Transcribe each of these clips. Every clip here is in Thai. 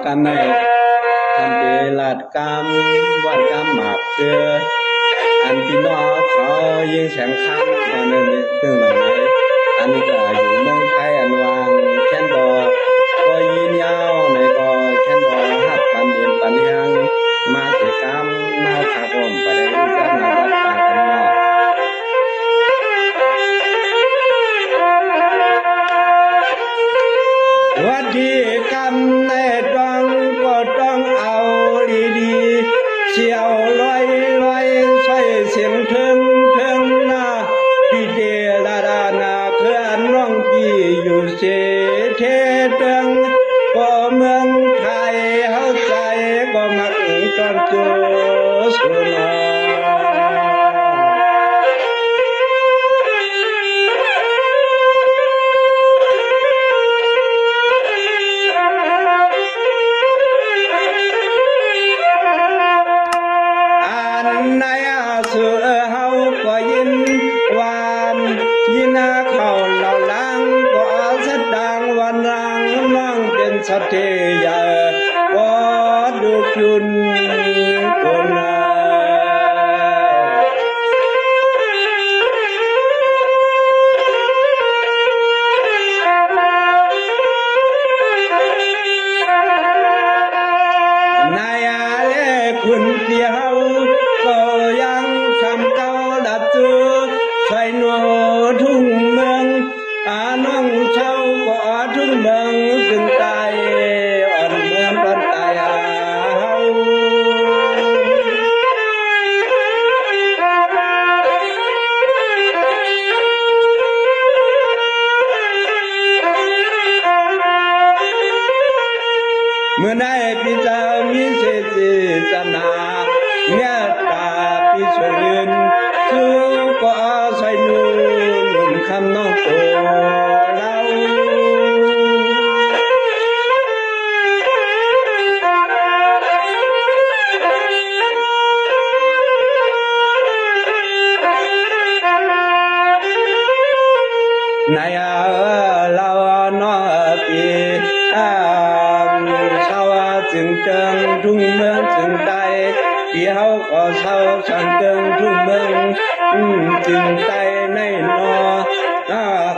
กันในทำเปลาดกามวาดกามหมากเชืออันพี่น้องเขายิงแสงข้างอันนั้นตึงหลังไหนอันก็อยู่เมืองไทยอันวางแค่นดอก็ยินยาวในก็แค่นดอหัดปันเย็นปันยังมาเสียกามมาขาผมไปได้รู้จักในวัดป่ากันเนาะวัดดีกำในดวงก็ต้องเอาดีๆเชี่ยวลอยใส่เสียงเทิงหน้าพี่เดลาดานาเคลื่อนน้องพี่อยู่เสเทเติงก็เมืองไทยเฮาใจก็มักจอนตัวสุนอสัตเทยาก็ดุจุนคนนายาเลคุณเดียวก็ยังคำเก่าดับจือใส่หนูทุ่งเมืองน้องเช่าก็ทุ่งเมืองถึงตายอ่อนเมืองปันตายเมื่อได้พี่เจ้ามีเศษศาสนาเมตตาพี่ช่วยยืนสู้ก็ใส่หนุ่มคำน้องโตเราในเราเนาะปีชาวจึงเจิงทุ่งเมืองจึงใดพี่เฮาก็เศร้าสังเจิงทุ่งเมืองจึงใดในนอ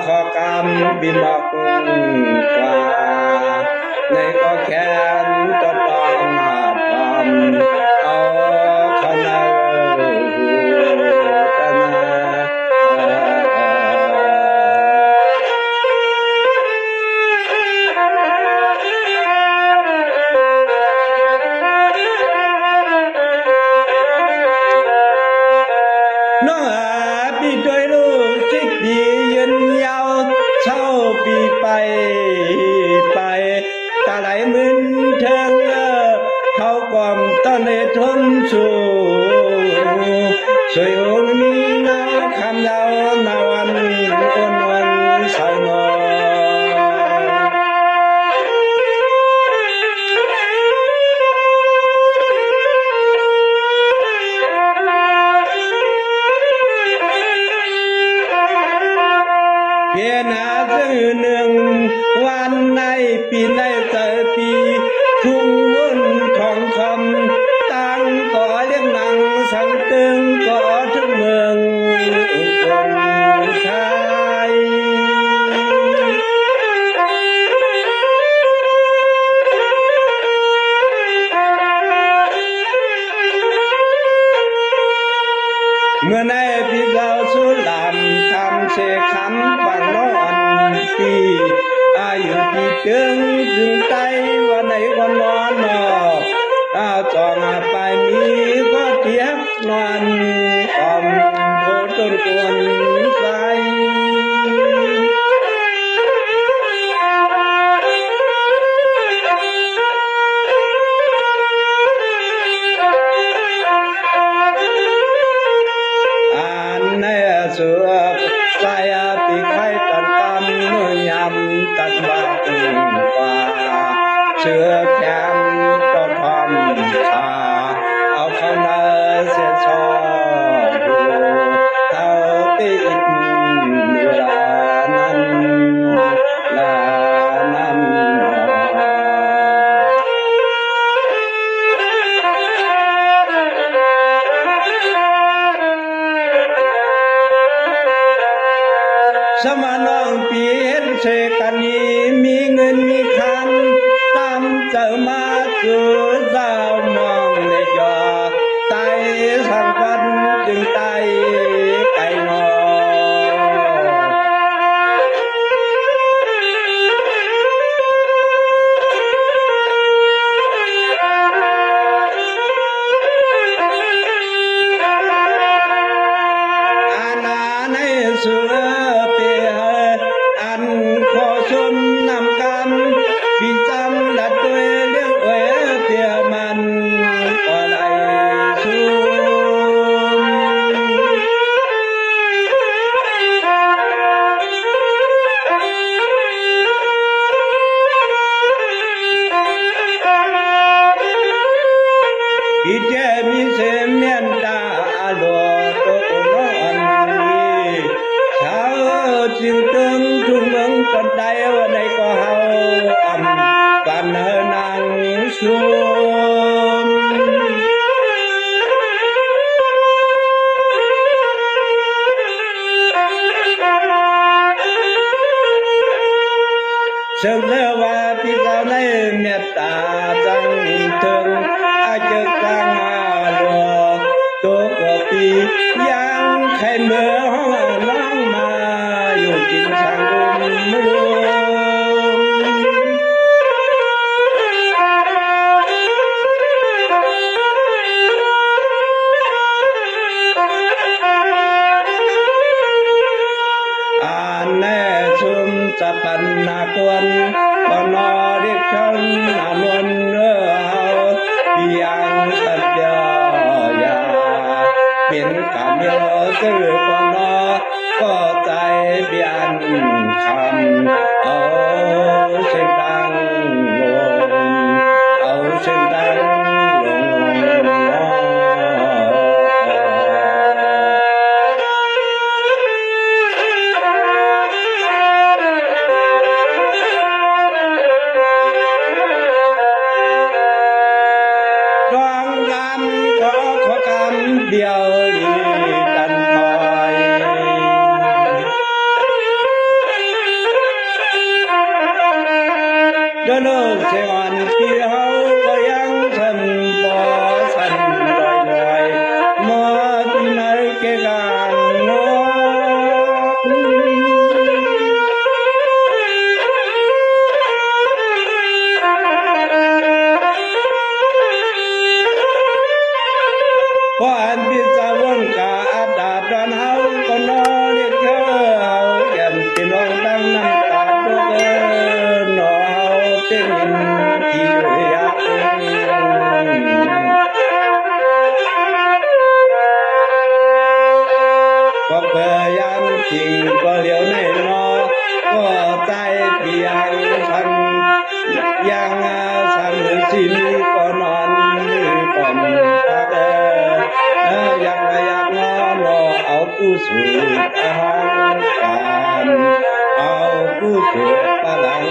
ขอกำบินบอกกว่าในก็แค้นก็ต้องทำเอาขนาดน้องพี่ด้วยรู้สึกดียืนยาวเช่าปีไปตาไหลมึนเทิงเขากอมต้นในทุ่มสูสวยองค์นี้นาคำยาวนาวันคนวันสาวนอเพียงจื่อหนึ่งวันในปีในเจอปีทุ่งวุ่นทองคำตั้งก่อเลี้ยงหนังสังตึงก่อทุกเมืองคนไทยเมื่อในพี่เราสุลามทำเสคำบังนอนปีอายุพี่ถึงใจวันไหนก็นอนนอกจองไปมีก็เทียบนอนอมโบต้นกวนใจสุใจปีไข่ตันตำมือยำตัดบาดกว่าเชื่อแคมก็พร้อมชาเอาเข้านาเสียชอบเอาติดลานั้น อีเจมีเสเมียนตาอาโลโตโอนอนนีชาวจึงตึงทุงเมืองปันใดวันใดก็เฮาอำกันเฮนางสุมเสนอว่าพี่สาวในเมตตาจังถึงอาจจะกลางอาโลตัวก็ปียังใครเมื่อห้องน้องมาอยู่กินสังรวแน่ชุมจะปันนาควนปนอเรียกชนนานวนเนื้อเฮาเพียงสัจจยาเป็นกรรมโยสือปนอก็ใจเบียนคำเอาเสียงดังลงเอาเสียงดังลงเดียวดีดันพอยเดินเสียงที่เฮาก็ยังสันบ่สันลอยๆมาที่ไหนเกกันโนพออันพิจารณกาอาดาดอนเฮาก็นอเรียกเธอเฮาแย้มที่น้องดังน้ำตาเด้อนอเฮาเป็นที่อยากก็พยายามจริงก็เลี้ยวในนอก็ใจเพียงพันยังสันสิมีก็นอนมือปอมอยากงอนเอาผู้สูดอาหารการเอาผู้สูดพลัง